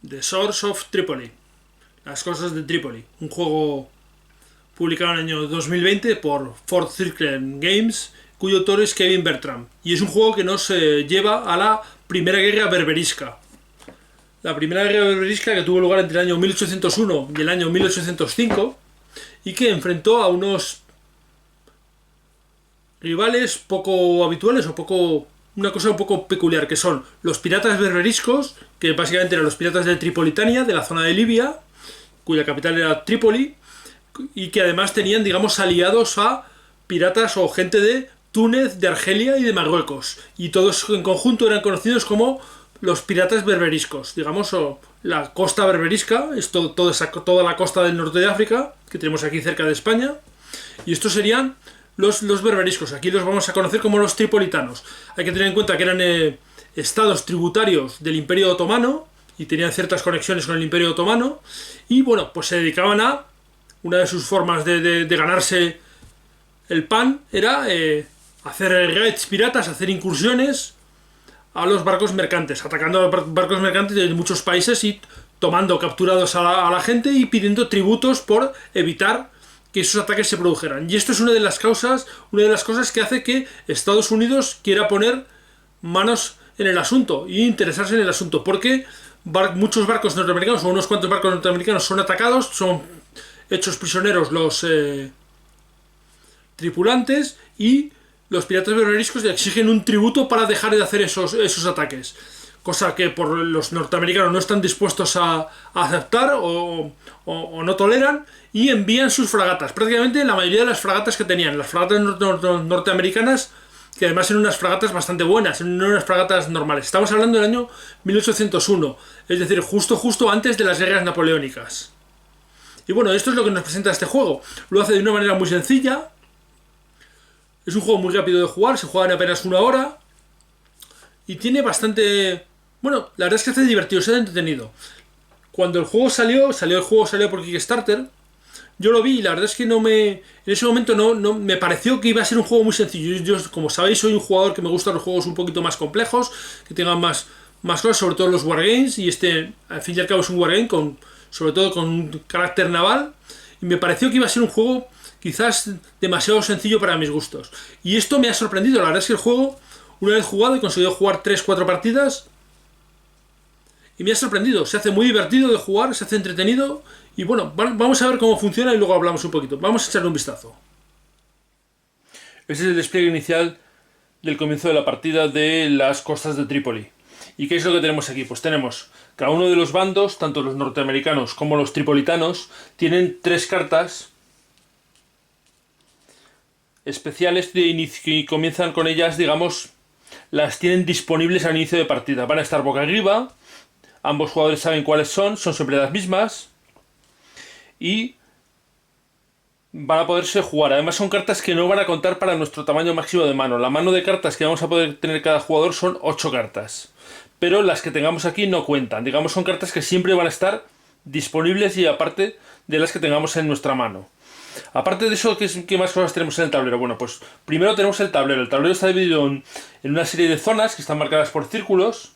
The Source of Tripoli, Las Costas de Trípoli, un juego publicado en el año 2020 por Fourth Circle Games, cuyo autor es Kevin Bertram, y es un juego que nos lleva a la Primera Guerra Berberisca. La Primera Guerra Berberisca, que tuvo lugar entre el año 1801 y el año 1805, y que enfrentó a unos rivales poco habituales o una cosa un poco peculiar, que son los piratas berberiscos, que básicamente eran los piratas de Tripolitania, de la zona de Libia, cuya capital era Trípoli, y que además tenían, digamos, aliados a piratas o gente de Túnez, de Argelia y de Marruecos, y todos en conjunto eran conocidos como los piratas berberiscos, digamos, o la costa berberisca, es toda la costa del norte de África, que tenemos aquí cerca de España, y estos serían los berberiscos. Aquí los vamos a conocer como los tripolitanos. Hay que tener en cuenta que eran estados tributarios del Imperio Otomano y tenían ciertas conexiones con el Imperio Otomano, y bueno, pues se dedicaban a, una de sus formas de ganarse el pan era hacer raids piratas, hacer incursiones a los barcos mercantes, atacando a los barcos mercantes de muchos países y tomando capturados a la gente y pidiendo tributos por evitar que esos ataques se produjeran. Y esto es una de las cosas que hace que Estados Unidos quiera poner manos en el asunto e interesarse en el asunto, porque muchos barcos norteamericanos, o unos cuantos barcos norteamericanos, son atacados, son hechos prisioneros los tripulantes, y los piratas berberiscos exigen un tributo para dejar de hacer esos ataques, cosa que por los norteamericanos no están dispuestos a aceptar o no toleran, y envían sus fragatas, prácticamente la mayoría de las fragatas que tenían, las fragatas norteamericanas, que además eran unas fragatas bastante buenas, no unas fragatas normales. Estamos hablando del año 1801, es decir, justo antes de las guerras napoleónicas. Y bueno, esto es lo que nos presenta este juego. Lo hace de una manera muy sencilla. Es un juego muy rápido de jugar, se juega en apenas una hora. Y tiene bastante... Bueno, la verdad es que hace divertido, se ha entretenido. Cuando el juego salió por Kickstarter. Yo lo vi y la verdad es que en ese momento no me pareció que iba a ser un juego muy sencillo. Yo, como sabéis, soy un jugador que me gustan los juegos un poquito más complejos, que tengan más cosas, sobre todo los wargames, y este, al fin y al cabo, es un wargame sobre todo con un carácter naval, y me pareció que iba a ser un juego quizás demasiado sencillo para mis gustos. Y esto me ha sorprendido. La verdad es que el juego, una vez jugado, he conseguido jugar 3-4 partidas, y me ha sorprendido. Se hace muy divertido de jugar, se hace entretenido. Y bueno, vamos a ver cómo funciona y luego hablamos un poquito. Vamos a echarle un vistazo. Este es el despliegue inicial del comienzo de la partida de las costas de Trípoli. ¿Y qué es lo que tenemos aquí? Pues tenemos cada uno de los bandos, tanto los norteamericanos como los tripolitanos, tienen 3 cartas especiales y comienzan con ellas, digamos, las tienen disponibles al inicio de partida. Van a estar boca arriba, ambos jugadores saben cuáles son siempre las mismas, y van a poderse jugar. Además son cartas que no van a contar para nuestro tamaño máximo de mano. La mano de cartas que vamos a poder tener cada jugador son 8 cartas, pero las que tengamos aquí no cuentan. Digamos, son cartas que siempre van a estar disponibles, y aparte de las que tengamos en nuestra mano. Aparte de eso, ¿qué más cosas tenemos en el tablero? Bueno, pues primero tenemos el tablero. El tablero está dividido en una serie de zonas que están marcadas por círculos.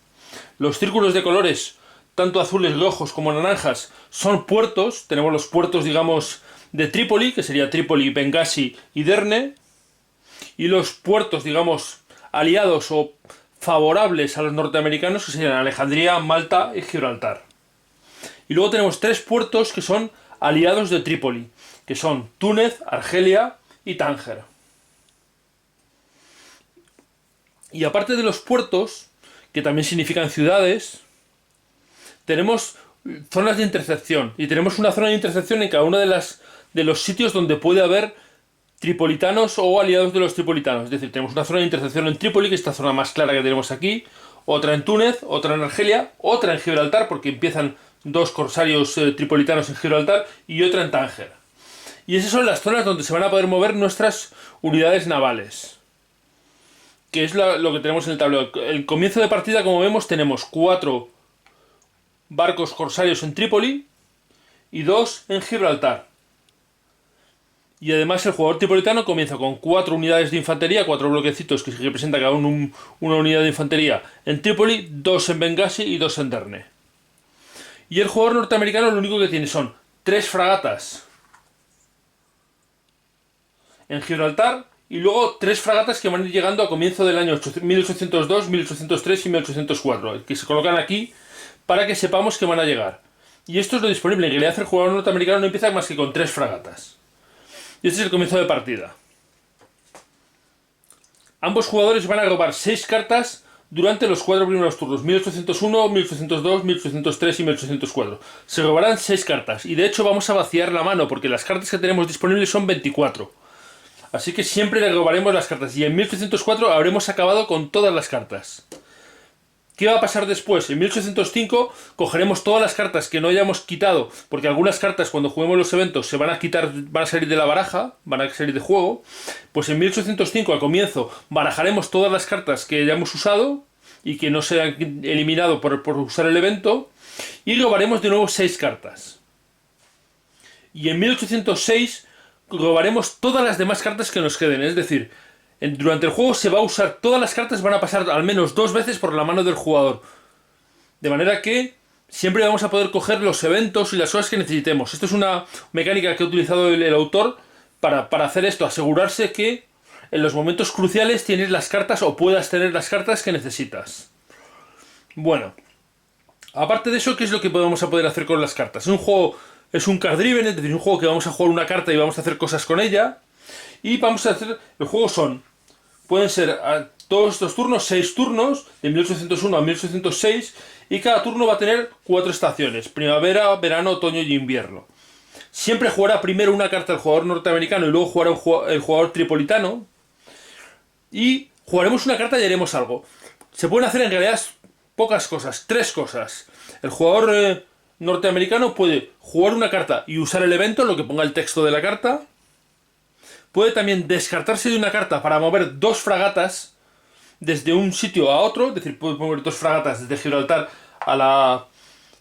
Los círculos de colores, tanto azules, rojos como naranjas, son puertos. Tenemos los puertos, digamos, de Trípoli, que sería Trípoli, Bengasi y Derne. Y los puertos, digamos, aliados o favorables a los norteamericanos, que serían Alejandría, Malta y Gibraltar. Y luego tenemos 3 puertos que son aliados de Trípoli, que son Túnez, Argelia y Tánger. Y aparte de los puertos, que también significan ciudades, tenemos zonas de intersección. Y tenemos una zona de intersección en cada uno de los sitios donde puede haber tripolitanos o aliados de los tripolitanos. Es decir, tenemos una zona de intersección en Trípoli, que es esta zona más clara que tenemos aquí, otra en Túnez, otra en Argelia, otra en Gibraltar, porque empiezan 2 corsarios tripolitanos en Gibraltar, y otra en Tánger. Y esas son las zonas donde se van a poder mover nuestras unidades navales, que es lo que tenemos en el tablero. El comienzo de partida, como vemos, tenemos 4 barcos corsarios en Trípoli y 2 en Gibraltar. Y además el jugador tripolitano comienza con 4 unidades de infantería, 4 bloquecitos que representa cada uno una unidad de infantería en Trípoli, 2 en Bengasi y 2 en Derne. Y el jugador norteamericano lo único que tiene son 3 fragatas en Gibraltar y luego 3 fragatas que van a ir llegando a comienzo del año 1802, 1803 y 1804, que se colocan aquí para que sepamos que van a llegar. Y esto es lo disponible. En realidad el jugador norteamericano no empieza más que con 3 fragatas. Y este es el comienzo de partida. Ambos jugadores van a robar 6 cartas durante los 4 primeros turnos, 1801, 1802, 1803 y 1804. Se robarán 6 cartas y de hecho vamos a vaciar la mano porque las cartas que tenemos disponibles son 24. Así que siempre le robaremos las cartas y en 1804 habremos acabado con todas las cartas. ¿Qué va a pasar después? En 1805 cogeremos todas las cartas que no hayamos quitado, porque algunas cartas cuando juguemos los eventos se van a quitar, van a salir de la baraja, van a salir de juego. Pues en 1805 al comienzo barajaremos todas las cartas que hayamos usado y que no se han eliminado por usar el evento y robaremos de nuevo 6 cartas. Y en 1806 robaremos todas las demás cartas que nos queden, es decir, durante el juego se va a usar, todas las cartas van a pasar al menos 2 veces por la mano del jugador. De manera que siempre vamos a poder coger los eventos y las cosas que necesitemos. Esto es una mecánica que ha utilizado el autor para hacer esto, asegurarse que en los momentos cruciales tienes las cartas o puedas tener las cartas que necesitas. Bueno, aparte de eso, ¿qué es lo que vamos a poder hacer con las cartas? Un juego es un card driven, es decir, un juego que vamos a jugar una carta y vamos a hacer cosas con ella. Y vamos a hacer, el juego pueden ser todos estos turnos, 6 turnos, de 1801 a 1806, y cada turno va a tener 4 estaciones, primavera, verano, otoño y invierno. Siempre jugará primero una carta el jugador norteamericano y luego jugará el jugador tripolitano, y jugaremos una carta y haremos algo. Se pueden hacer en realidad pocas cosas, 3 cosas. El jugador norteamericano puede jugar una carta y usar el evento, lo que ponga el texto de la carta. Puede también descartarse de una carta para mover 2 fragatas desde un sitio a otro, es decir, puede mover 2 fragatas desde Gibraltar a la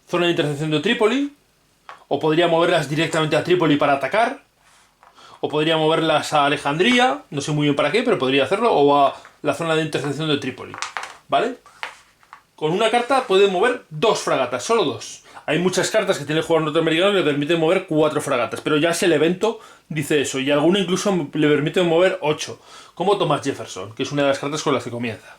zona de intersección de Trípoli, o podría moverlas directamente a Trípoli para atacar, o podría moverlas a Alejandría, no sé muy bien para qué, pero podría hacerlo, o a la zona de intersección de Trípoli, ¿vale? Con una carta puede mover 2 fragatas, solo 2. Hay muchas cartas que tiene el jugador norteamericano que le permiten mover 4 fragatas, pero ya es el evento, dice eso, y alguna incluso le permite mover 8, como Thomas Jefferson, que es una de las cartas con las que comienza.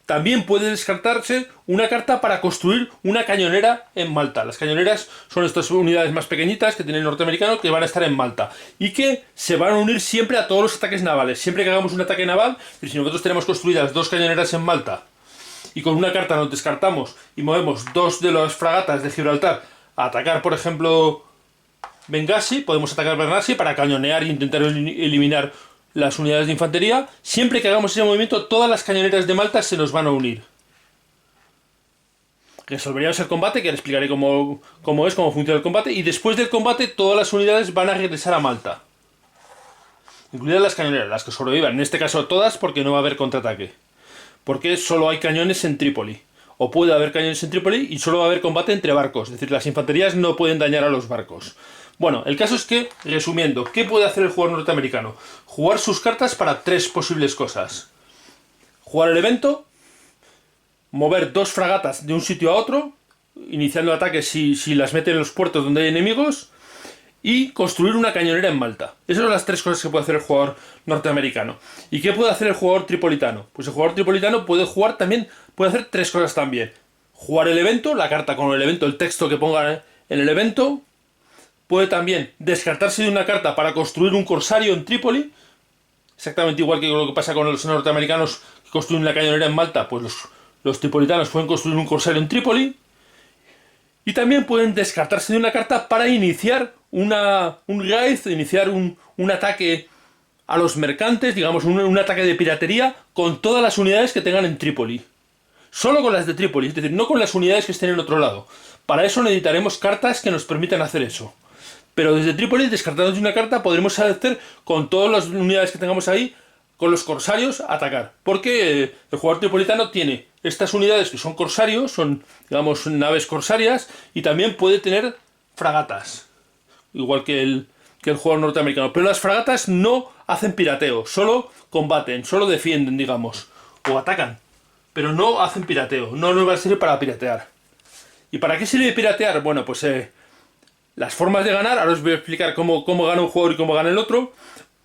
También puede descartarse una carta para construir una cañonera en Malta. Las cañoneras son estas unidades más pequeñitas que tiene el norteamericano que van a estar en Malta y que se van a unir siempre a todos los ataques navales. Siempre que hagamos un ataque naval, y si nosotros tenemos construidas 2 cañoneras en Malta y con una carta nos descartamos y movemos 2 de las fragatas de Gibraltar a atacar, por ejemplo, Benghazi, podemos atacar Benghazi para cañonear e intentar eliminar las unidades de infantería. Siempre que hagamos ese movimiento, todas las cañoneras de Malta se nos van a unir. Resolveríamos el combate, que le explicaré cómo funciona el combate, y después del combate todas las unidades van a regresar a Malta, incluidas las cañoneras, las que sobrevivan, en este caso todas, porque no va a haber contraataque. Porque solo hay cañones en Trípoli. O puede haber cañones en Trípoli y solo va a haber combate entre barcos. Es decir, las infanterías no pueden dañar a los barcos. Bueno, el caso es que, resumiendo, ¿qué puede hacer el jugador norteamericano? Jugar sus cartas para 3 posibles cosas. Jugar el evento, mover 2 fragatas de un sitio a otro, iniciando ataques si las mete en los puertos donde hay enemigos, y construir una cañonera en Malta. Esas son las 3 cosas que puede hacer el jugador norteamericano. ¿Y qué puede hacer el jugador tripolitano? Pues el jugador tripolitano puede hacer 3 cosas también. Jugar el evento, la carta con el evento, el texto que ponga en el evento. Puede también descartarse de una carta para construir un corsario en Trípoli. Exactamente igual que lo que pasa con los norteamericanos que construyen la cañonera en Malta, pues los tripolitanos pueden construir un corsario en Trípoli. Y también pueden descartarse de una carta para iniciar un raid, iniciar un ataque a los mercantes, digamos un ataque de piratería con todas las unidades que tengan en Trípoli. Solo con las de Trípoli, es decir, no con las unidades que estén en otro lado. Para eso necesitaremos cartas que nos permitan hacer eso. Pero desde Trípoli, descartando de una carta, podremos hacer con todas las unidades que tengamos ahí, con los corsarios, atacar. Porque el jugador tripolitano tiene estas unidades que son corsarios, son, digamos, naves corsarias, y también puede tener fragatas. Igual que el jugador norteamericano. Pero las fragatas no hacen pirateo, solo combaten, solo defienden, digamos. O atacan. Pero no hacen pirateo, no nos va a servir para piratear. ¿Y para qué sirve piratear? Bueno, pues las formas de ganar, ahora os voy a explicar cómo gana un jugador y cómo gana el otro.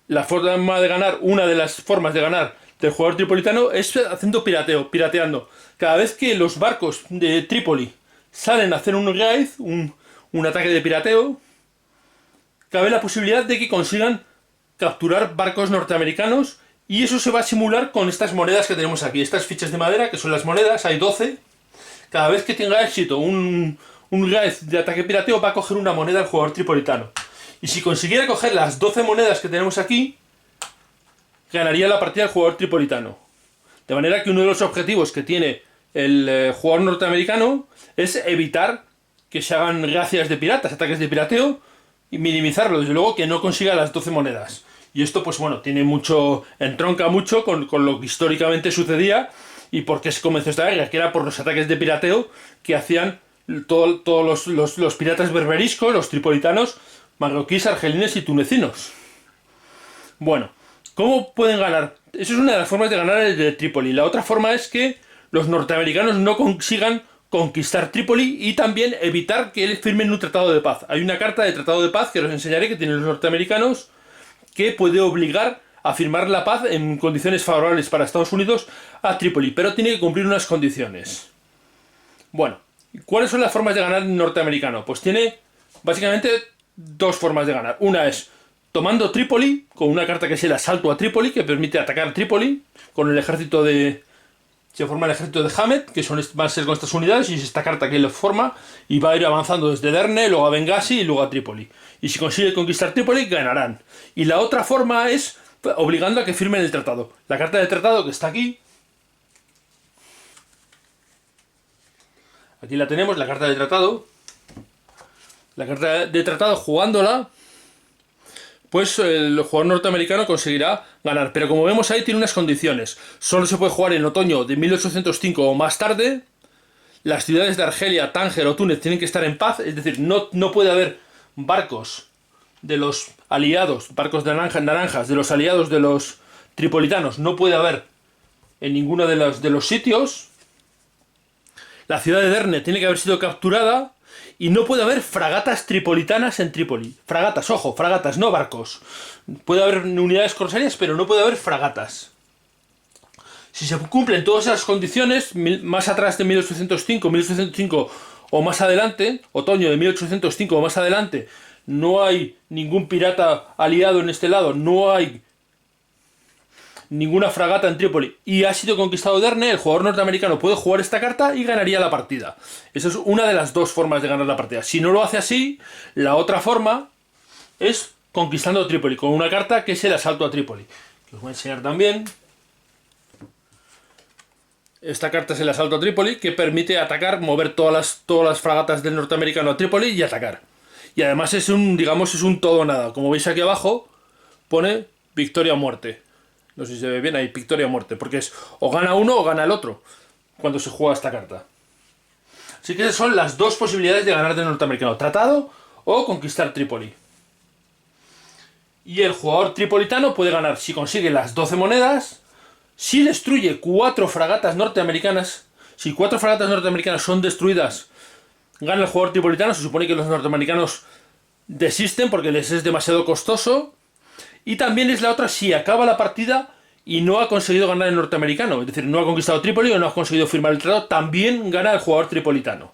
La forma de ganar, una de las formas de ganar del jugador tripolitano es haciendo pirateando. Cada vez que los barcos de Trípoli salen a hacer un raid, un ataque de pirateo, cabe la posibilidad de que consigan capturar barcos norteamericanos, y eso se va a simular con estas monedas que tenemos aquí, estas fichas de madera, que son las monedas, hay 12. Cada vez que tenga éxito un raid de ataque pirateo, va a coger una moneda el jugador tripolitano. Y si consiguiera coger las 12 monedas que tenemos aquí, ganaría la partida el jugador tripolitano. De manera que uno de los objetivos que tiene el jugador norteamericano es evitar que se hagan racias de piratas, ataques de pirateo, y minimizarlo, desde luego que no consiga las 12 monedas. Y esto, pues bueno, entronca mucho con lo que históricamente sucedía y por qué se comenzó esta guerra, que era por los ataques de pirateo que hacían todos los piratas berberiscos, los tripolitanos, marroquíes, argelines y tunecinos. Bueno, ¿cómo pueden ganar? Eso es una de las formas de ganar el de Trípoli. La otra forma es que los norteamericanos no consigan conquistar Trípoli y también evitar que firmen un tratado de paz. Hay una carta de tratado de paz que os enseñaré que tienen los norteamericanos que puede obligar a firmar la paz en condiciones favorables para Estados Unidos a Trípoli, pero tiene que cumplir unas condiciones. Bueno, ¿cuáles son las formas de ganar norteamericano? Pues tiene básicamente dos formas de ganar. Una es tomando Trípoli, con una carta que es el asalto a Trípoli, que permite atacar Trípoli con el ejército de... Se forma el ejército de Hamed, que van a ser con estas unidades, y es esta carta que lo forma, y va a ir avanzando desde Derne, luego a Bengasi y luego a Trípoli. Y si consigue conquistar Trípoli, ganarán. Y la otra forma es obligando a que firmen el tratado. La carta del tratado que está aquí. Aquí la tenemos, la carta del tratado. La carta de tratado, jugándola, pues el jugador norteamericano conseguirá ganar. Pero como vemos ahí, tiene unas condiciones. Solo se puede jugar en otoño de 1805 o más tarde. Las ciudades de Argelia, Tánger o Túnez tienen que estar en paz. Es decir, no puede haber barcos de los aliados, barcos de naranjas, de los aliados de los tripolitanos. No puede haber en ninguno de los sitios. La ciudad de Derne tiene que haber sido capturada. Y no puede haber fragatas tripolitanas en Trípoli. Fragatas, ojo, fragatas, no barcos. Puede haber unidades corsarias, pero no puede haber fragatas. Si se cumplen todas esas condiciones, más atrás de 1805 o más adelante, otoño de 1805 o más adelante, no hay ningún pirata aliado en este lado, no hay ninguna fragata en Trípoli y ha sido conquistado Derne, el jugador norteamericano puede jugar esta carta y ganaría la partida. Esa es una de las dos formas de ganar la partida. Si no lo hace así, la otra forma es conquistando Trípoli, con una carta que es el asalto a Trípoli, que os voy a enseñar también. Esta carta es el asalto a Trípoli, que permite atacar, mover todas las fragatas del norteamericano a Trípoli y atacar. Y además es un todo o nada. Como veis aquí abajo, pone victoria o muerte. No sé si se ve bien ahí, victoria o muerte, porque es o gana uno o gana el otro cuando se juega esta carta. Así que esas son las dos posibilidades de ganar del norteamericano: tratado o conquistar Trípoli. Y el jugador tripolitano puede ganar si consigue las 12 monedas, si destruye 4 fragatas norteamericanas. Si 4 fragatas norteamericanas son destruidas, gana el jugador tripolitano. Se supone que los norteamericanos desisten porque les es demasiado costoso. Y también es la otra si acaba la partida y no ha conseguido ganar el norteamericano. Es decir, no ha conquistado Trípoli o no ha conseguido firmar el tratado, también gana el jugador tripolitano.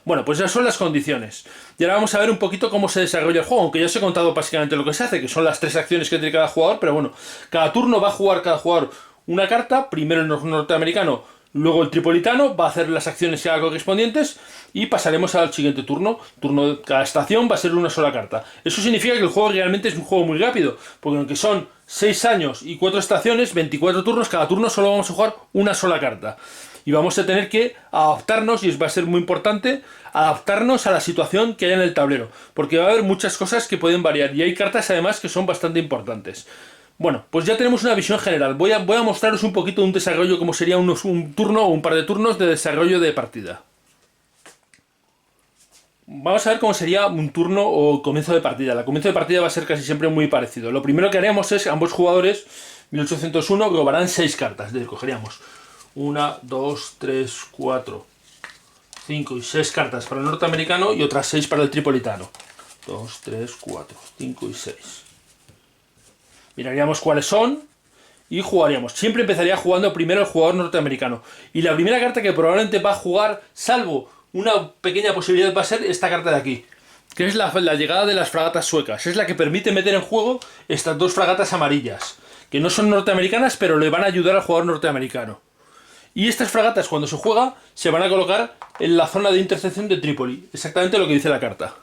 Bueno, pues esas son las condiciones. Y ahora vamos a ver un poquito cómo se desarrolla el juego, aunque ya os he contado básicamente lo que se hace, que son las 3 acciones que tiene cada jugador, pero bueno, cada turno va a jugar cada jugador una carta, primero el norteamericano, luego el tripolitano, va a hacer las acciones que haga correspondientes y pasaremos al siguiente turno. Cada estación va a ser una sola carta. Eso significa que el juego realmente es un juego muy rápido, porque aunque son 6 años y 4 estaciones, 24 turnos, cada turno solo vamos a jugar una sola carta. Y vamos a tener que adaptarnos, y va a ser muy importante, adaptarnos a la situación que haya en el tablero, porque va a haber muchas cosas que pueden variar, y hay cartas además que son bastante importantes. Bueno, pues ya tenemos una visión general. Voy a mostraros un poquito un desarrollo, como sería un turno o un par de turnos de desarrollo de partida. Vamos a ver cómo sería un turno o comienzo de partida. El comienzo de partida va a ser casi siempre muy parecido. Lo primero que haremos es, ambos jugadores, 1801, robarán 6 cartas. Cogeríamos 1, 2, 3, 4, 5 y 6 cartas para el norteamericano y otras 6 para el tripolitano. 2, 3, 4, 5 y 6. Miraríamos cuáles son y jugaríamos. Siempre empezaría jugando primero el jugador norteamericano. Y la primera carta que probablemente va a jugar, salvo una pequeña posibilidad, va a ser esta carta de aquí, que es la llegada de las fragatas suecas. Es la que permite meter en juego estas dos fragatas amarillas, que no son norteamericanas, pero le van a ayudar al jugador norteamericano. Y estas fragatas, cuando se juega, se van a colocar en la zona de intercepción de Trípoli. Exactamente lo que dice la carta.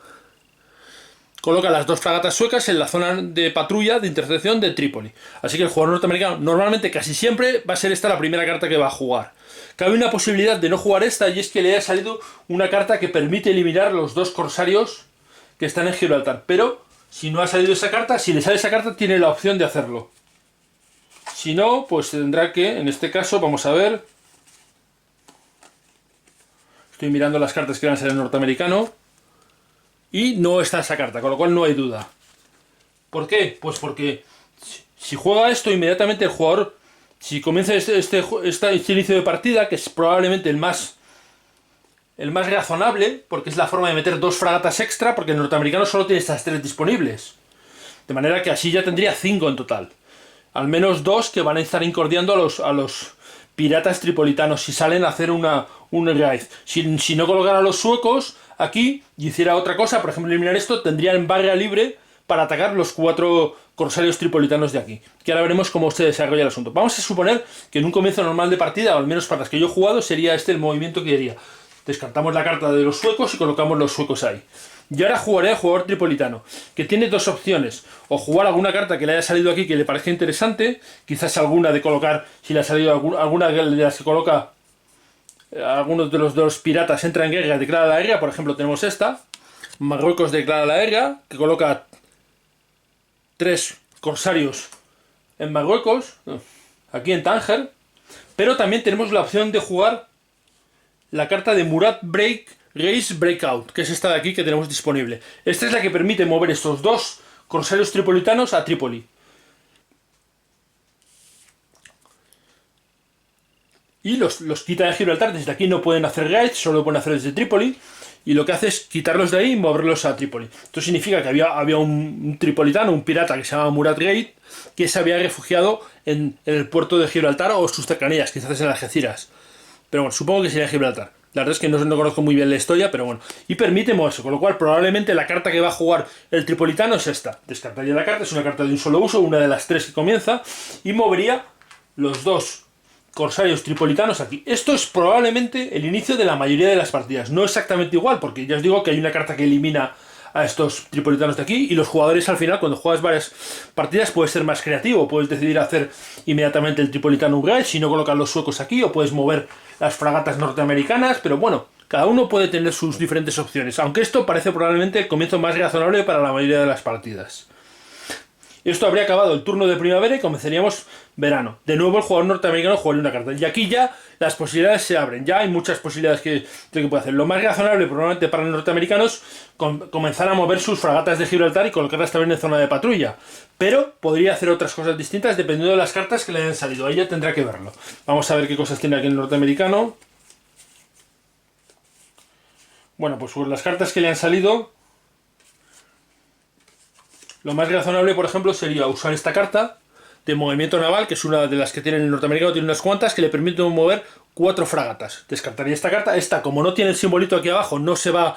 Coloca las dos fragatas suecas en la zona de patrulla de intercepción de Trípoli. Así que el jugador norteamericano, normalmente casi siempre, va a ser esta la primera carta que va a jugar. Cabe una posibilidad de no jugar esta, y es que le haya salido una carta que permite eliminar los dos corsarios que están en Gibraltar. Pero, si no ha salido esa carta, si le sale esa carta, tiene la opción de hacerlo. Si no, pues tendrá que, en este caso, vamos a ver. Estoy mirando las cartas que van a ser el norteamericano. Y no está esa carta, con lo cual no hay duda. ¿Por qué? Pues porque si juega esto, inmediatamente el jugador, si comienza este inicio de partida, que es probablemente el más razonable, porque es la forma de meter dos fragatas extra, porque el norteamericano solo tiene estas 3 disponibles. De manera que así ya tendría 5 en total. Al menos 2 que van a estar incordiando a los piratas tripolitanos si salen a hacer un raid. Si no colocara a los suecos aquí y hiciera otra cosa, por ejemplo eliminar esto, tendrían barra libre para atacar los 4 corsarios tripolitanos de aquí. Que ahora veremos cómo se desarrolla el asunto. Vamos a suponer que en un comienzo normal de partida, o al menos para las que yo he jugado, sería este el movimiento que haría. Descartamos la carta de los suecos y colocamos los suecos ahí. Y ahora jugaré al jugador tripolitano, que tiene dos opciones. O jugar alguna carta que le haya salido aquí que le parezca interesante, quizás alguna de colocar, si le ha salido alguna de las que coloca algunos de los dos piratas, entra en guerra, declara la guerra. Por ejemplo, tenemos esta, Marruecos declara la guerra, que coloca 3 corsarios en Marruecos, aquí en Tánger. Pero también tenemos la opción de jugar la carta de Murat Race Breakout, que es esta de aquí que tenemos disponible. Esta es la que permite mover estos dos corsarios tripolitanos a Trípoli. Y los quita de Gibraltar. Desde aquí no pueden hacer raids, solo pueden hacer desde Trípoli. Y lo que hace es quitarlos de ahí y moverlos a Trípoli. Esto significa que había un tripolitano, un pirata que se llama Murat Gate, que se había refugiado en el puerto de Gibraltar o sus cercanías, quizás en Algeciras. Pero bueno, supongo que sería Gibraltar. La verdad es que no conozco muy bien la historia, pero bueno. Y permite moverse, con lo cual probablemente la carta que va a jugar el tripolitano es esta. Descartaría la carta, es una carta de un solo uso, una de las 3 que comienza, y movería los dos corsarios tripolitanos aquí. Esto es probablemente el inicio de la mayoría de las partidas. No exactamente igual, porque ya os digo que hay una carta que elimina a estos tripolitanos de aquí, y los jugadores al final, cuando juegas varias partidas, puedes ser más creativo, puedes decidir hacer inmediatamente el tripolitano un raid, si no colocar los suecos aquí, o puedes mover las fragatas norteamericanas, pero bueno, cada uno puede tener sus diferentes opciones, aunque esto parece probablemente el comienzo más razonable para la mayoría de las partidas. Esto habría acabado el turno de primavera y comenzaríamos verano. De nuevo el jugador norteamericano jugaría una carta. Y aquí ya las posibilidades se abren. Ya hay muchas posibilidades que puede hacer. Lo más razonable probablemente para los norteamericanos comenzar a mover sus fragatas de Gibraltar y colocarlas también en zona de patrulla. Pero podría hacer otras cosas distintas dependiendo de las cartas que le hayan salido. Ahí ya tendrá que verlo. Vamos a ver qué cosas tiene aquí el norteamericano. Bueno, pues las cartas que le han salido, lo más razonable, por ejemplo, sería usar esta carta de movimiento naval, que es una de las que tiene el norteamericano, tiene unas cuantas, que le permiten mover 4 fragatas. Descartaría esta carta. Esta, como no tiene el simbolito aquí abajo, no se va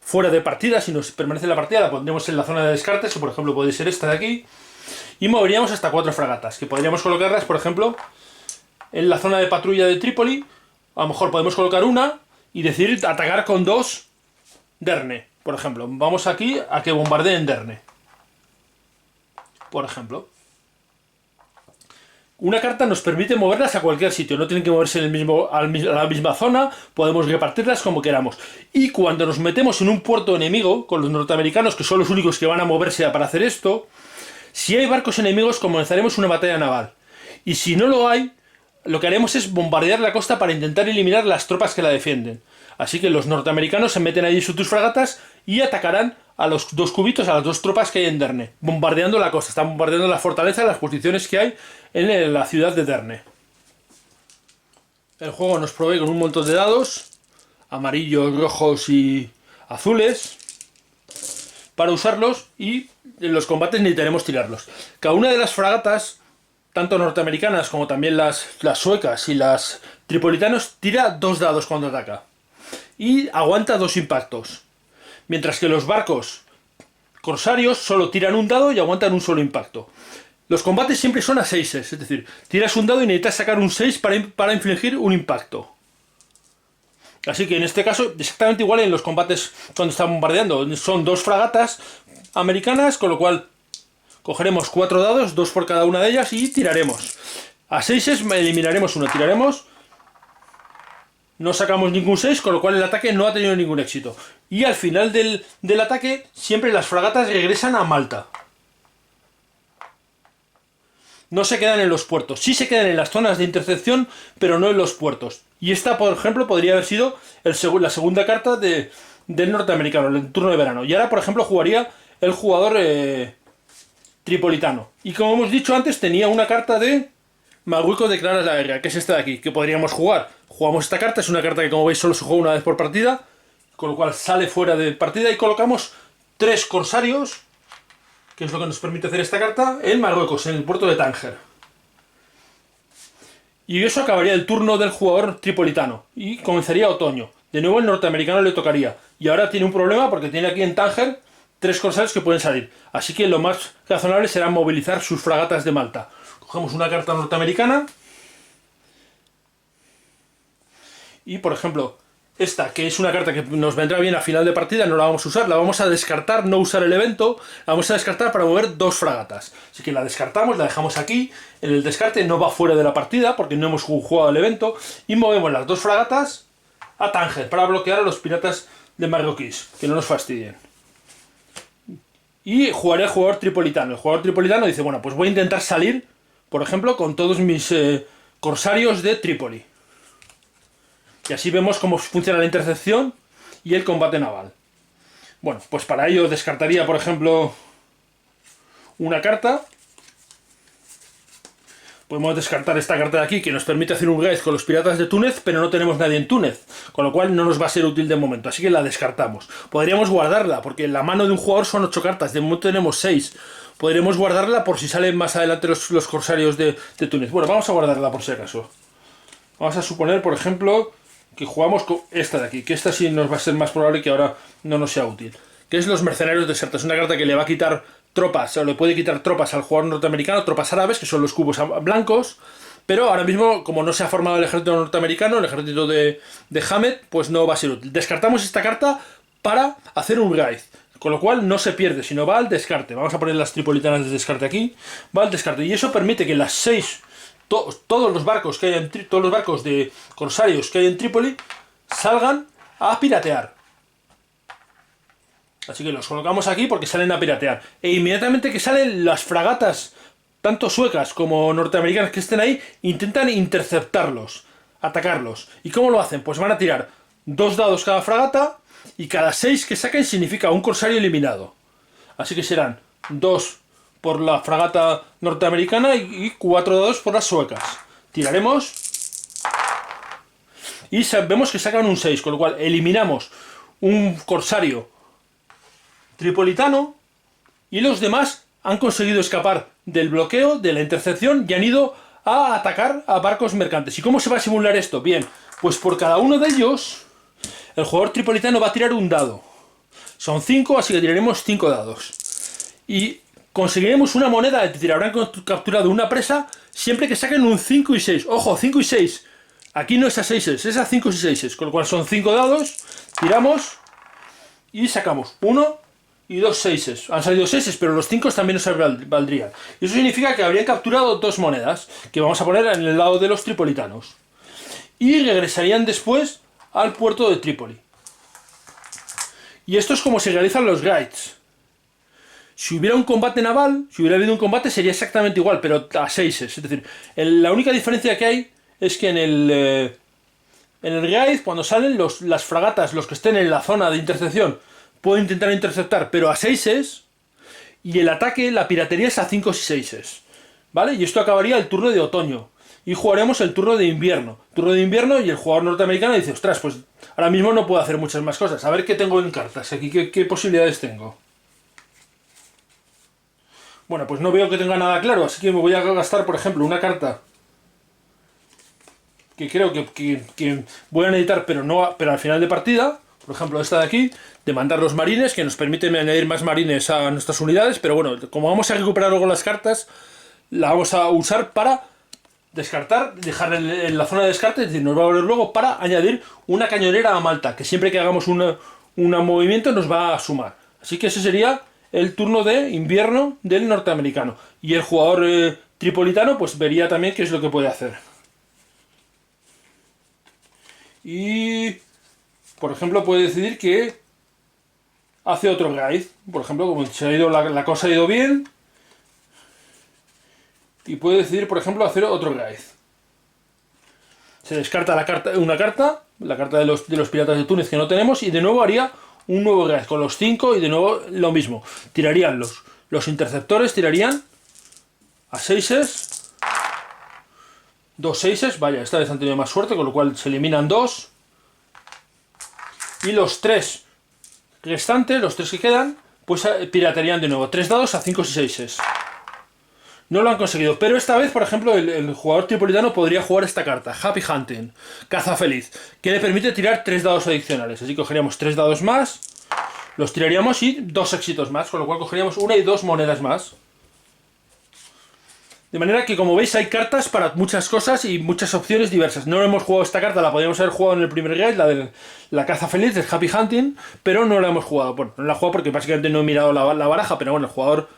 fuera de partida, sino permanece en la partida, la pondremos en la zona de descartes, que por ejemplo puede ser esta de aquí, y moveríamos hasta 4 fragatas, que podríamos colocarlas, por ejemplo, en la zona de patrulla de Trípoli. A lo mejor podemos colocar una y decidir atacar con 2 Derne, por ejemplo. Vamos aquí a que bombardeen Derne, por ejemplo. Una carta nos permite moverlas a cualquier sitio, no tienen que moverse en a la misma zona, podemos repartirlas como queramos. Y cuando nos metemos en un puerto enemigo, con los norteamericanos, que son los únicos que van a moverse para hacer esto, si hay barcos enemigos comenzaremos una batalla naval. Y si no lo hay, lo que haremos es bombardear la costa para intentar eliminar las tropas que la defienden. Así que los norteamericanos se meten allí sus fragatas y atacarán a los 2 cubitos, a las 2 tropas que hay en Derne, bombardeando la costa. Están bombardeando la fortaleza, las posiciones que hay en la ciudad de Derne. El juego nos provee con un montón de dados. amarillos, rojos y azules para usarlos, y en los combates necesitaremos tirarlos. Cada una de las fragatas, tanto norteamericanas como también las suecas y las tripolitanos, tira 2 dados cuando ataca y aguanta 2 impactos, mientras que los barcos corsarios solo tiran un dado y aguantan un solo impacto. Los combates siempre son a 6, es decir, tiras un dado y necesitas sacar un 6 para infligir un impacto. Así que en este caso, exactamente igual en los combates cuando están bombardeando. Son 2 fragatas americanas, con lo cual cogeremos 4 dados, 2 por cada una de ellas, y tiraremos. A 6 eliminaremos uno, tiraremos. No sacamos ningún 6, con lo cual el ataque no ha tenido ningún éxito. Y al final del ataque, siempre las fragatas regresan a Malta. No se quedan en los puertos. Sí se quedan en las zonas de intercepción, pero no en los puertos. Y esta, por ejemplo, podría haber sido la segunda carta del norteamericano, el turno de verano. Y ahora, por ejemplo, jugaría el jugador tripolitano. Y como hemos dicho antes, tenía una carta de Marruecos declara la guerra, que es esta de aquí, que podríamos jugar. Jugamos esta carta, es una carta que, como veis, solo se juega una vez por partida, con lo cual sale fuera de partida, y colocamos 3 corsarios, que es lo que nos permite hacer esta carta, en Marruecos, en el puerto de Tánger. Y eso acabaría el turno del jugador tripolitano, y comenzaría otoño. De nuevo el norteamericano le tocaría, y ahora tiene un problema porque tiene aquí en Tánger 3 corsarios que pueden salir. Así que lo más razonable será movilizar sus fragatas de Malta. Cogemos una carta norteamericana, y por ejemplo, esta, que es una carta que nos vendrá bien a final de partida, no la vamos a usar, la vamos a descartar, no usar el evento, la vamos a descartar para mover 2 fragatas. Así que la descartamos, la dejamos aquí, en el descarte, no va fuera de la partida porque no hemos jugado el evento, y movemos las 2 fragatas a Tánger para bloquear a los piratas de marroquíes, que no nos fastidien. Y jugaré al jugador tripolitano. El jugador tripolitano dice, bueno, pues voy a intentar salir, por ejemplo, con todos mis corsarios de Trípoli. Y así vemos cómo funciona la intercepción y el combate naval. Bueno, pues para ello descartaría, por ejemplo, una carta. Podemos descartar esta carta de aquí, que nos permite hacer un raid con los piratas de Túnez, pero no tenemos nadie en Túnez, con lo cual no nos va a ser útil de momento, así que la descartamos. Podríamos guardarla, porque en la mano de un jugador son 8 cartas, de momento tenemos 6. Podremos guardarla por si salen más adelante los corsarios de Túnez. Bueno, vamos a guardarla por si acaso. Vamos a suponer, por ejemplo, que jugamos con esta de aquí, que esta sí nos va a ser más probable que ahora no nos sea útil, que es los mercenarios desertos. Es una carta que le va a quitar tropas, o le puede quitar tropas al jugador norteamericano, tropas árabes, que son los cubos blancos, pero ahora mismo, como no se ha formado el ejército norteamericano, el ejército de Hamed, pues no va a ser útil. Descartamos esta carta para hacer un raid, con lo cual no se pierde, sino va al descarte. Vamos a poner las tripolitanas de descarte aquí, va al descarte, y eso permite que las 6... todos los barcos que hay todos los barcos de corsarios que hay en Trípoli salgan a piratear. Así que los colocamos aquí porque salen a piratear. E inmediatamente que salen las fragatas, tanto suecas como norteamericanas que estén ahí, intentan interceptarlos, atacarlos. ¿Y cómo lo hacen? Pues van a tirar 2 dados cada fragata, y cada 6 que saquen significa un corsario eliminado. Así que serán 2 por la fragata norteamericana y 4 dados por las suecas. Tiraremos y vemos que sacan un 6, con lo cual eliminamos un corsario tripolitano, y los demás han conseguido escapar del bloqueo, de la intercepción, y han ido a atacar a barcos mercantes. ¿Y cómo se va a simular esto? Bien, pues por cada uno de ellos el jugador tripolitano va a tirar un dado. Son 5, así que tiraremos 5 dados. Y conseguiremos una moneda, es decir, habrán capturado una presa siempre que saquen un 5 y 6. Ojo, 5 y 6. Aquí no es a 6, es a 5 y 6, con lo cual son 5 dados, tiramos y sacamos 1 y 2 6. Han salido 6, pero los 5 también nos valdrían. Y eso significa que habrían capturado 2 monedas, que vamos a poner en el lado de los tripolitanos. Y regresarían después al puerto de Trípoli. Y esto es como se realizan los raids. Si hubiera un combate naval, si hubiera habido un combate, sería exactamente igual, pero a 6. Es decir, la única diferencia que hay es que en el raid, cuando salen las fragatas, los que estén en la zona de intercepción, pueden intentar interceptar, pero a 6, y el ataque, la piratería es a 5 y 6. ¿Vale? Y esto acabaría el turno de otoño. y jugaremos el turno de invierno. Turno de invierno y el jugador norteamericano dice, ostras, pues ahora mismo no puedo hacer muchas más cosas. A ver qué tengo en cartas, aquí qué posibilidades tengo. Bueno, pues no veo que tenga nada claro, así que me voy a gastar, por ejemplo, una carta que creo que voy a necesitar, pero al final de partida. Por ejemplo, esta de aquí, de mandar los marines, que nos permite añadir más marines a nuestras unidades. Pero bueno, como vamos a recuperar luego las cartas, la vamos a usar para descartar, dejar en la zona de descarte, es decir, nos va a volver luego para añadir una cañonera a Malta, que siempre que hagamos un movimiento nos va a sumar. Así que ese sería el turno de invierno del norteamericano. Y el jugador tripolitano pues vería también qué es lo que puede hacer. Y, por ejemplo, puede decidir que hace otro raid. Por ejemplo, como se ha ido la cosa ha ido bien. Y puede decidir, por ejemplo, hacer otro raid. Se descarta una carta, la carta de los piratas de Túnez que no tenemos, y de nuevo haría un nuevo raid con los 5 y de nuevo lo mismo. Tirarían los interceptores, tirarían a 6s. 2 6s, vaya, esta vez han tenido más suerte, con lo cual se eliminan 2. Y los 3 restantes, los 3 que quedan, pues piratearían de nuevo. 3 dados a 5 y 6s. No lo han conseguido, pero esta vez, por ejemplo, el jugador tripolitano podría jugar esta carta, Happy Hunting, caza feliz, que le permite tirar 3 dados adicionales. Así cogeríamos 3 dados más, los tiraríamos y 2 éxitos más, con lo cual cogeríamos 1 y 2 monedas más. De manera que, como veis, hay cartas para muchas cosas y muchas opciones diversas. No hemos jugado esta carta, la podríamos haber jugado en el primer guide, la de la caza feliz, del Happy Hunting, pero no la hemos jugado. Bueno, no la he jugado porque básicamente no he mirado la baraja, pero bueno, el jugador...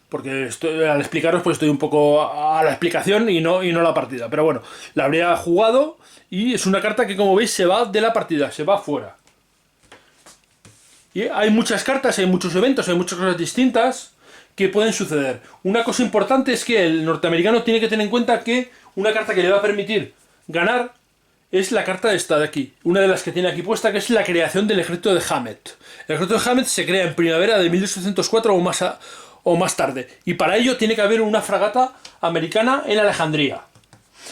Porque al explicaros pues estoy un poco a la explicación y no la partida. Pero bueno, la habría jugado y es una carta que, como veis, se va de la partida, se va fuera. Y hay muchas cartas, hay muchos eventos, hay muchas cosas distintas que pueden suceder. Una cosa importante es que el norteamericano tiene que tener en cuenta que una carta que le va a permitir ganar es la carta esta de aquí. Una de las que tiene aquí puesta, que es la creación del ejército de Hamet. El ejército de Hamet se crea en primavera de 1804 o más tarde. Y para ello tiene que haber una fragata americana en Alejandría.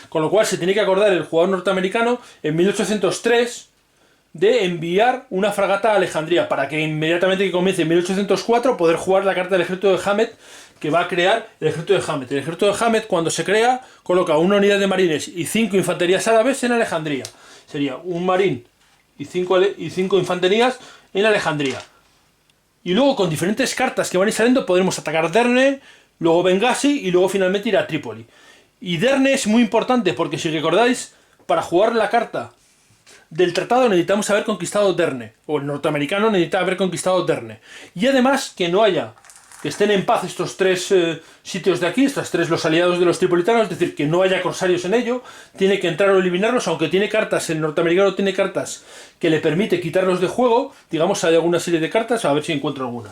Con lo cual se tiene que acordar el jugador norteamericano en 1803 de enviar una fragata a Alejandría para que inmediatamente que comience en 1804 poder jugar la carta del ejército de Hamet que va a crear el ejército de Hamet. El ejército de Hamet, cuando se crea, coloca una unidad de marines y 5 infanterías árabes en Alejandría. Sería un marín y 5 infanterías en Alejandría. Y luego con diferentes cartas que van a ir saliendo podremos atacar Derne, luego Bengasi y luego finalmente ir a Trípoli. Y Derne es muy importante porque, si recordáis, para jugar la carta del tratado necesitamos haber conquistado Derne, o el norteamericano necesita haber conquistado Derne. Y además que estén en paz estos 3 sitios de aquí, estos 3 los aliados de los tripolitanos, es decir, que no haya corsarios en ello, tiene que entrar o eliminarlos, aunque tiene cartas, el norteamericano tiene cartas que le permite quitarlos de juego. Digamos, hay alguna serie de cartas, a ver si encuentro alguna.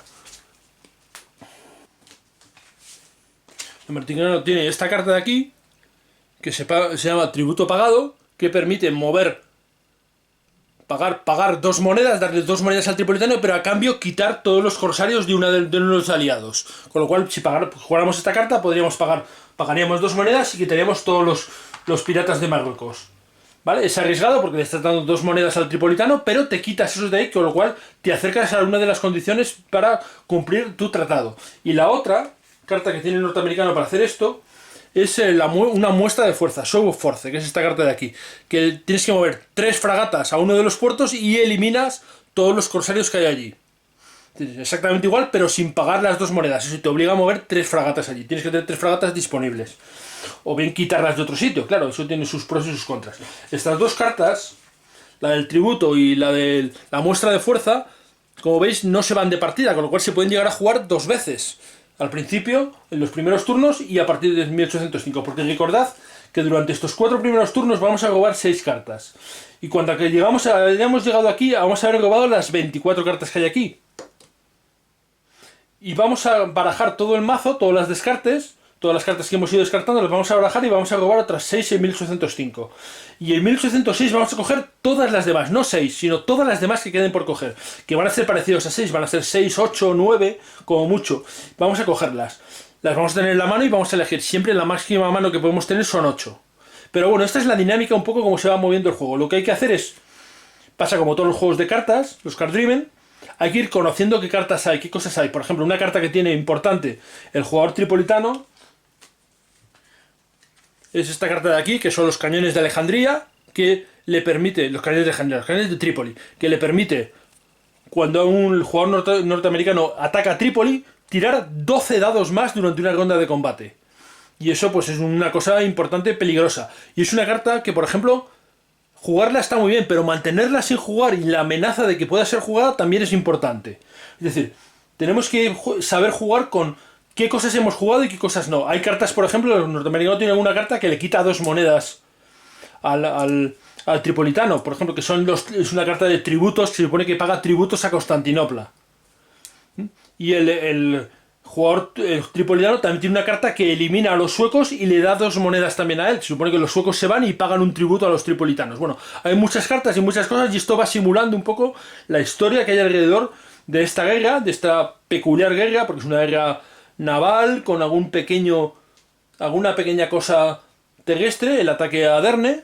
El norteamericano tiene esta carta de aquí, que se llama Tributo Pagado, que permite pagar 2 monedas, darle 2 monedas al tripolitano, pero a cambio quitar todos los corsarios de uno de los aliados. Con lo cual, si jugáramos esta carta, pagaríamos 2 monedas y quitaríamos todos los piratas de Marruecos. ¿Vale? Es arriesgado porque le estás dando 2 monedas al tripolitano, pero te quitas esos de ahí, con lo cual te acercas a una de las condiciones para cumplir tu tratado. Y la otra carta que tiene el norteamericano para hacer esto es una muestra de fuerza, Show of Force, que es esta carta de aquí, que tienes que mover 3 fragatas a uno de los puertos y eliminas todos los corsarios que hay allí. Exactamente igual, pero sin pagar las 2 monedas. Eso te obliga a mover 3 fragatas allí. Tienes que tener 3 fragatas disponibles. O bien quitarlas de otro sitio, claro, eso tiene sus pros y sus contras. Estas 2 cartas, la del tributo y la de la muestra de fuerza, como veis, no se van de partida, con lo cual se pueden llegar a jugar 2 veces. Al principio, en los primeros turnos y a partir de 1805. Porque recordad que durante estos 4 primeros turnos vamos a robar 6 cartas. Y cuando hayamos llegado aquí, vamos a haber robado las 24 cartas que hay aquí. Y vamos a barajar todo el mazo, todas las descartes, todas las cartas que hemos ido descartando, las vamos a barajar y vamos a robar otras 6 en 1805. Y en 1806 vamos a coger todas las demás, no 6, sino todas las demás que queden por coger. Que van a ser parecidos a 6, van a ser 6, 8, 9, como mucho. Vamos a cogerlas. Las vamos a tener en la mano y vamos a elegir. Siempre la máxima mano que podemos tener son 8. Pero bueno, esta es la dinámica un poco como se va moviendo el juego. Lo que hay que hacer es, pasa como todos los juegos de cartas, los card driven, hay que ir conociendo qué cartas hay, qué cosas hay. Por ejemplo, una carta que tiene importante el jugador tripolitano es esta carta de aquí, que son los cañones de Alejandría, que le permite, los cañones de Alejandría, los cañones de Trípoli, que le permite, cuando un jugador norteamericano ataca a Trípoli, tirar 12 dados más durante una ronda de combate. Y eso pues es una cosa importante, peligrosa. Y es una carta que, por ejemplo, jugarla está muy bien, pero mantenerla sin jugar y la amenaza de que pueda ser jugada también es importante. Es decir, tenemos que saber jugar con qué cosas hemos jugado y qué cosas no. Hay cartas, por ejemplo, los norteamericanos tienen una carta que le quita 2 monedas al tripolitano, por ejemplo, que es una carta de tributos que se supone que paga tributos a Constantinopla. Y el jugador tripolitano también tiene una carta que elimina a los suecos y le da 2 monedas también a él. Se supone que los suecos se van y pagan un tributo a los tripolitanos. Bueno, hay muchas cartas y muchas cosas y esto va simulando un poco la historia que hay alrededor de esta guerra, de esta peculiar guerra, porque es una guerra naval con alguna pequeña cosa terrestre, el ataque a Derne.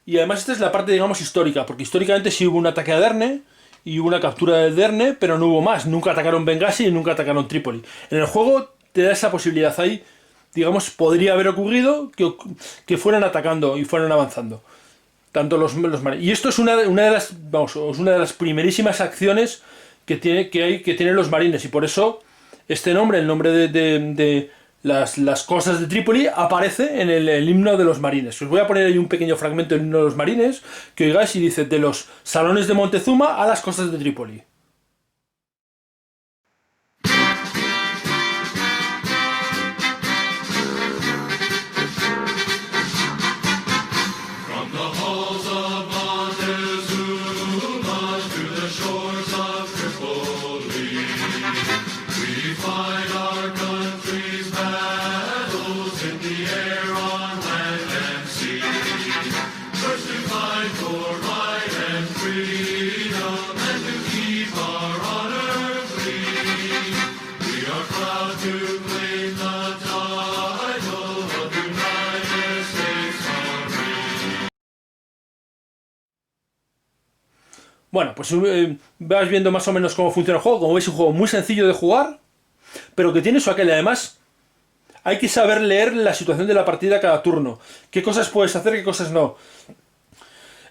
Y además esta es la parte, digamos, histórica, porque históricamente sí hubo un ataque a Derne y hubo una captura de Derne, pero no hubo más. Nunca atacaron Bengasi y nunca atacaron Trípoli. En el juego te da esa posibilidad. Ahí, digamos, podría haber ocurrido que fueran atacando y fueran avanzando. Tanto los marines. Y esto es una de las primerísimas acciones que tienen los marines. Y por eso este nombre, el nombre de las costas de Trípoli, aparece en el himno de los marines. Os voy a poner ahí un pequeño fragmento del himno de los marines, que oigáis y dice: de los salones de Montezuma a las costas de Trípoli. Bueno, pues vas viendo más o menos cómo funciona el juego. Como veis, es un juego muy sencillo de jugar, pero que tiene su aquel. Además, hay que saber leer la situación de la partida cada turno. ¿Qué cosas puedes hacer, qué cosas no?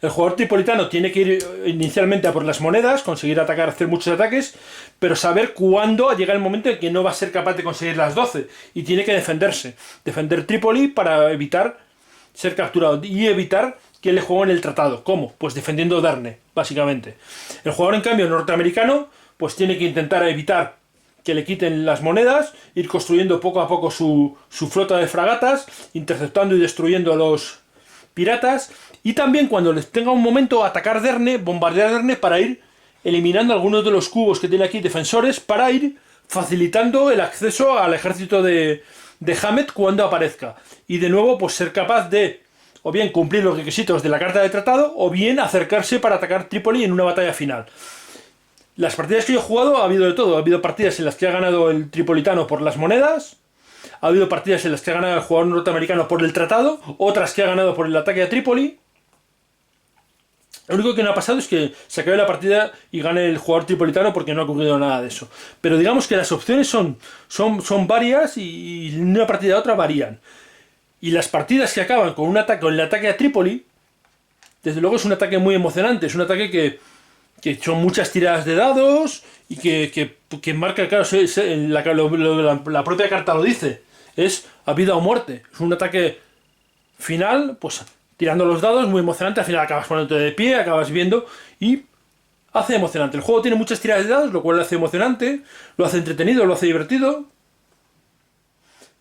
El jugador tripolitano tiene que ir inicialmente a por las monedas, conseguir atacar, hacer muchos ataques, pero saber cuándo llega el momento en que no va a ser capaz de conseguir las 12 y tiene que defenderse. Defender Trípoli para evitar ser capturado y evitar que le jueguen el tratado. ¿Cómo? Pues defendiendo Derne, básicamente. El jugador, en cambio, norteamericano, pues tiene que intentar evitar que le quiten las monedas, ir construyendo poco a poco su flota de fragatas, interceptando y destruyendo a los piratas, y también cuando les tenga un momento atacar Derne, bombardear Derne para ir eliminando algunos de los cubos que tiene aquí defensores, para ir facilitando el acceso al ejército de Hamet cuando aparezca. Y de nuevo, pues ser capaz de o bien cumplir los requisitos de la carta de tratado, o bien acercarse para atacar Trípoli en una batalla final. Las partidas que yo he jugado ha habido de todo. Ha habido partidas en las que ha ganado el tripolitano por las monedas, ha habido partidas en las que ha ganado el jugador norteamericano por el tratado, otras que ha ganado por el ataque a Trípoli. Lo único que no ha pasado es que se acabe la partida y gane el jugador tripolitano, porque no ha ocurrido nada de eso. Pero digamos que las opciones son varias y de una partida a otra varían. Y las partidas que acaban con el ataque a Trípoli, desde luego es un ataque muy emocionante. Es un ataque que son muchas tiradas de dados y que marca, claro, la propia carta lo dice, es a vida o muerte. Es un ataque final, pues tirando los dados, muy emocionante. Al final acabas poniéndote de pie, acabas viendo y hace emocionante. El juego tiene muchas tiradas de dados, lo cual lo hace emocionante, lo hace entretenido, lo hace divertido.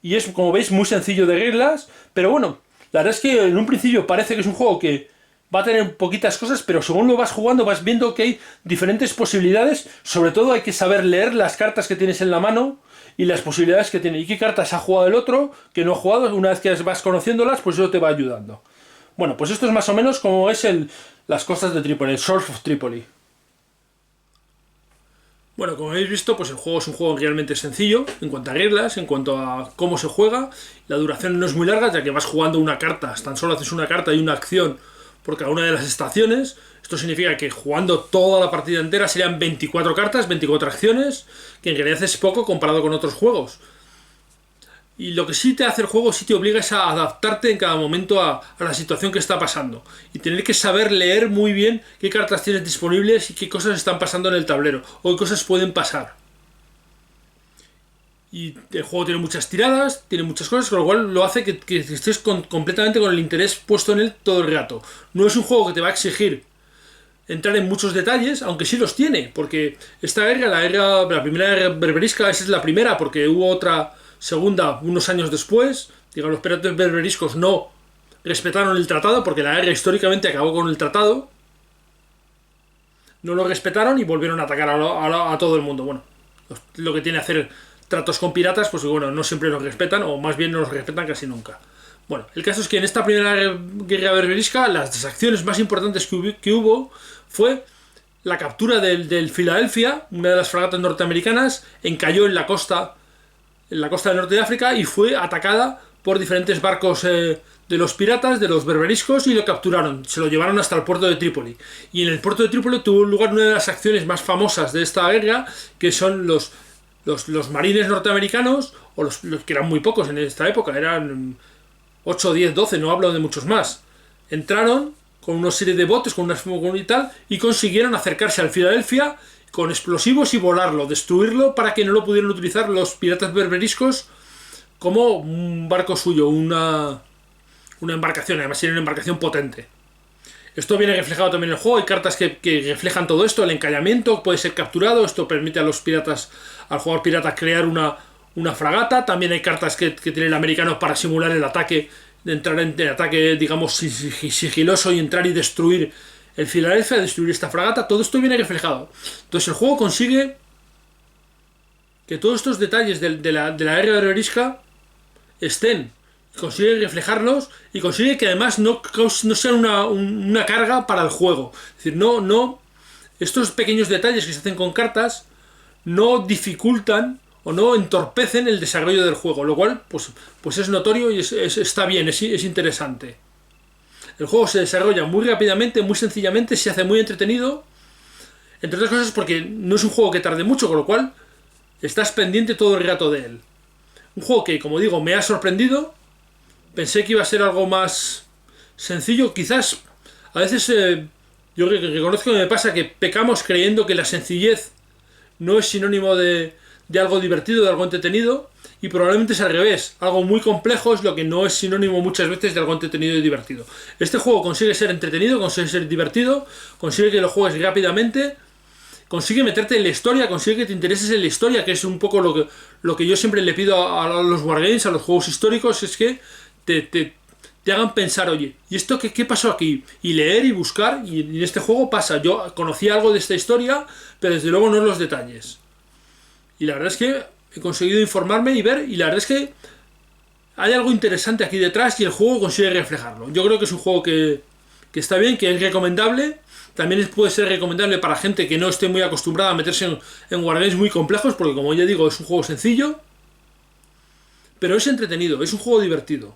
Y es, como veis, muy sencillo de reglas, pero bueno, la verdad es que en un principio parece que es un juego que va a tener poquitas cosas, pero según lo vas jugando vas viendo que hay diferentes posibilidades. Sobre todo hay que saber leer las cartas que tienes en la mano y las posibilidades que tiene. Y qué cartas ha jugado el otro, que no ha jugado. Una vez que vas conociéndolas, pues eso te va ayudando. Bueno, pues esto es más o menos como es las costas de Trípoli, el Shores of Tripoli. Bueno, como habéis visto, pues el juego es un juego realmente sencillo en cuanto a reglas, en cuanto a cómo se juega. La duración no es muy larga, ya que vas jugando una carta, tan solo haces una carta y una acción por cada una de las estaciones. Esto significa que jugando toda la partida entera serían 24 cartas, 24 acciones, que en realidad es poco comparado con otros juegos. Y lo que sí te hace el juego, sí te obliga es a adaptarte en cada momento a la situación que está pasando. Y tener que saber leer muy bien qué cartas tienes disponibles y qué cosas están pasando en el tablero. O qué cosas pueden pasar. Y el juego tiene muchas tiradas, tiene muchas cosas, con lo cual lo hace que estés completamente con el interés puesto en él todo el rato. No es un juego que te va a exigir entrar en muchos detalles, aunque sí los tiene. Porque esta guerra, la primera guerra berberisca, esa es la primera, porque hubo otra segunda unos años después. Digamos, los piratas berberiscos no respetaron el tratado, porque la guerra históricamente acabó con el tratado. No lo respetaron y volvieron a atacar a todo el mundo. Bueno, lo que tiene hacer tratos con piratas, pues bueno, no siempre los respetan, o más bien no los respetan casi nunca. Bueno, el caso es que en esta primera guerra berberisca, las acciones más importantes que hubo fue la captura del Philadelphia, una de las fragatas norteamericanas, encalló en la costa del norte de África y fue atacada por diferentes barcos de los piratas, de los berberiscos, y lo capturaron. Se lo llevaron hasta el puerto de Trípoli. Y en el puerto de Trípoli tuvo lugar una de las acciones más famosas de esta guerra, que son los marines norteamericanos, o los que eran muy pocos en esta época, eran 8, 10, 12, no hablo de muchos más. Entraron con una serie de botes, con unas y tal, y consiguieron acercarse al Philadelphia con explosivos y volarlo, destruirlo, para que no lo pudieran utilizar los piratas berberiscos como un barco suyo, una embarcación. Además era una embarcación potente. Esto viene reflejado también en el juego. Hay cartas que reflejan todo esto. El encallamiento puede ser capturado. Esto permite a los piratas, al jugador pirata, crear una fragata. También hay cartas que tiene el americano para simular el ataque, de entrar en ataque, digamos, sigiloso, y entrar y destruir el Philadelphia, destruir esta fragata. Todo esto viene reflejado. Entonces el juego consigue que todos estos detalles de la guerra berberisca estén, consigue reflejarlos, y consigue que además no sean una carga para el juego. Es decir, no estos pequeños detalles que se hacen con cartas no dificultan o no entorpecen el desarrollo del juego, lo cual pues es notorio y está bien, es interesante. El juego se desarrolla muy rápidamente, muy sencillamente, se hace muy entretenido, entre otras cosas porque no es un juego que tarde mucho, con lo cual estás pendiente todo el rato de él. Un juego que, como digo, me ha sorprendido. Pensé que iba a ser algo más sencillo. Quizás a veces yo reconozco que me pasa que pecamos creyendo que la sencillez no es sinónimo de algo divertido, de algo entretenido, y probablemente es al revés. Algo muy complejo es lo que no es sinónimo muchas veces de algo entretenido y divertido. Este juego consigue ser entretenido, consigue ser divertido, consigue que lo juegues rápidamente, consigue meterte en la historia, consigue que te intereses en la historia, que es un poco lo que yo siempre le pido a los wargames, a los juegos históricos, es que te hagan pensar, oye, ¿y esto qué pasó aquí? Y leer y buscar, y en este juego pasa. Yo conocía algo de esta historia, pero desde luego no los detalles. Y la verdad es que he conseguido informarme y ver, y la verdad es que hay algo interesante aquí detrás y el juego consigue reflejarlo. Yo creo que es un juego que está bien, que es recomendable. También puede ser recomendable para gente que no esté muy acostumbrada a meterse en wargames muy complejos, porque como ya digo, es un juego sencillo, pero es entretenido, es un juego divertido.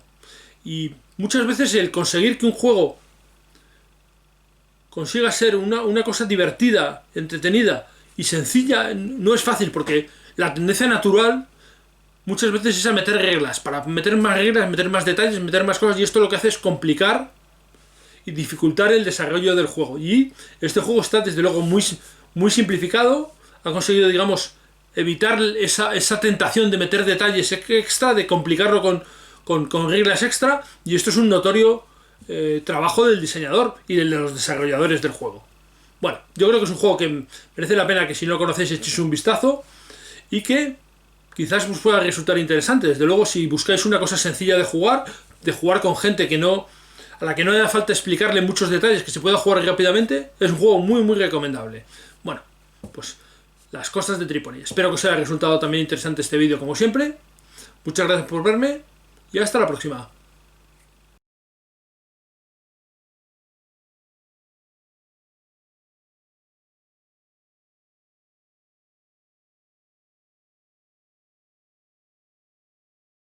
Y muchas veces el conseguir que un juego consiga ser una cosa divertida, entretenida y sencilla no es fácil, porque la tendencia natural muchas veces es a meter reglas, para meter más reglas, meter más detalles, meter más cosas, y esto lo que hace es complicar y dificultar el desarrollo del juego. Y este juego está desde luego muy simplificado. Ha conseguido, digamos, evitar esa tentación de meter detalles extra, de complicarlo con reglas extra, y esto es un notorio trabajo del diseñador y de los desarrolladores del juego. Bueno, yo creo que es un juego que merece la pena que, si no lo conocéis, echéis un vistazo, y que quizás os pueda resultar interesante. Desde luego, si buscáis una cosa sencilla de jugar con gente a la que no haga falta explicarle muchos detalles, que se pueda jugar rápidamente, es un juego muy recomendable. Bueno, pues las costas de Trípoli. Espero que os haya resultado también interesante este vídeo, como siempre. Muchas gracias por verme y hasta la próxima.